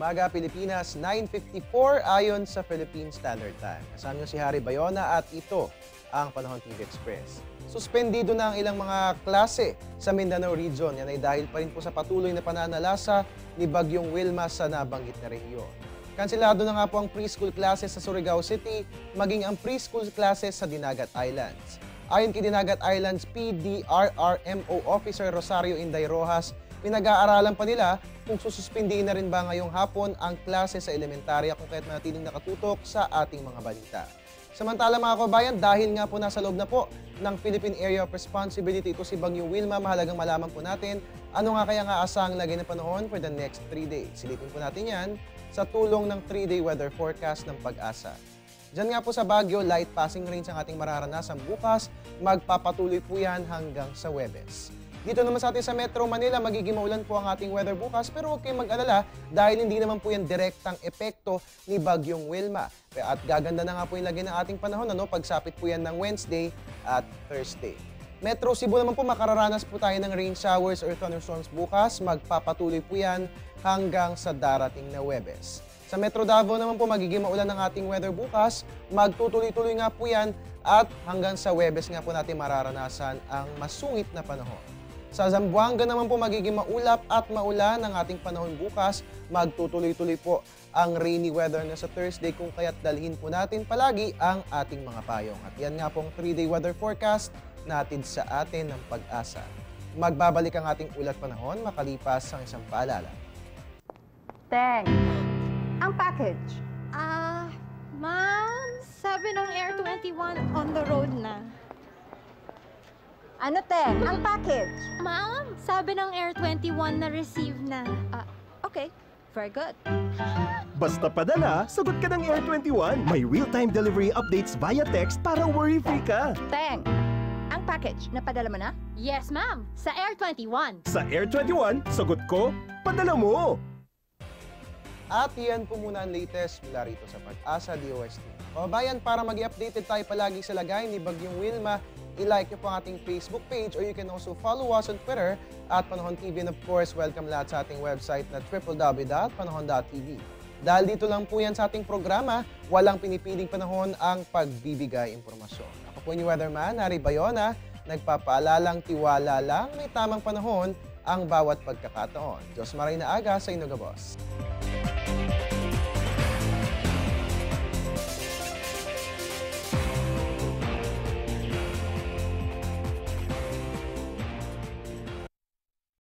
umaga, Pilipinas, 9:54 ayon sa Philippine Standard Time. Kasama niyo si Harry Bayona at ito ang Panahon TV Express. Suspendido na ang ilang mga klase sa Mindanao Region. Yan ay dahil pa rin po sa patuloy na pananalasa ni Bagyong Wilma sa nabanggit na rehiyon. Kanselado na nga po ang preschool classes sa Surigao City, maging ang preschool classes sa Dinagat Islands. Ayon kay Dinagat Islands PDRRMO Officer Rosario Inday Rojas, pinag-aaralan pa nila kung sususpindihin na rin ba ngayong hapon ang klase sa elementarya kung kaya't manatiling nakatutok sa ating mga balita. Samantala mga kabayan, dahil nga po nasa loob na po ng Philippine Area of Responsibility ito si Bagyong Wilma, mahalagang malaman po natin ano nga kaya nga asang lagay ng panahon for the next 3 days. Silipin po natin yan sa tulong ng 3-day weather forecast ng Pag-asa. Diyan nga po sa Baguio, light passing rains ang ating mararanasan bukas, magpapatuloy po yan hanggang sa Huwebes. Dito naman sa atin sa Metro Manila, magiging maulan po ang ating weather bukas pero huwag kayong mag-alala dahil hindi naman po yan direktang epekto ni Bagyong Wilma. At gaganda na nga po yung lagay ng ating panahon pagsapit po yan ng Wednesday at Thursday. Metro Cebu naman po makararanas po tayo ng rain showers or thunderstorms bukas. Magpapatuloy po yan hanggang sa darating na Huwebes. Sa Metro Davao naman po magiging maulan ang ating weather bukas. Magtutuloy-tuloy nga po yan at hanggang sa Huwebes nga po natin mararanasan ang masungit na panahon. Sa Zamboanga naman po magiging maulap at maulan ang ating panahon bukas. Magtutuloy-tuloy po ang rainy weather na sa Thursday kung kaya't dalhin po natin palagi ang ating mga payong. At yan nga pong 3-day weather forecast natin sa atin ng Pag-asa. Magbabalik ang ating ulat panahon makalipas ang isang paalala. Teng, ang package. Ma'am, sabi ng Air 21 on the road na. Ano, Teng? Ang package. Ma'am, sabi ng Air 21 na receive na. Okay, very good. Basta padala, sagot ka ng Air 21. May real-time delivery updates via text para worry-free ka. Teng, ang package, napadala mo na? Yes, ma'am, sa Air 21. Sa Air 21, sagot ko, padala mo. At yan po muna ang latest mula rito sa Pag-asa DOST. Kababayan, para mag-updated tayo palagi sa lagay ni Bagyong Wilma, i-like niyo po ang ating Facebook page or you can also follow us on Twitter at Panahon TV. And of course, welcome lahat sa ating website na www.panahon.tv. Dahil dito lang po yan sa ating programa, walang pinipiling panahon ang pagbibigay impormasyon. Ako po yung weatherman, Harry Bayona, nagpapaalalang tiwala lang, may tamang panahon ang bawat pagkakataon. Diyos maray na aga sa inyo, Gabos.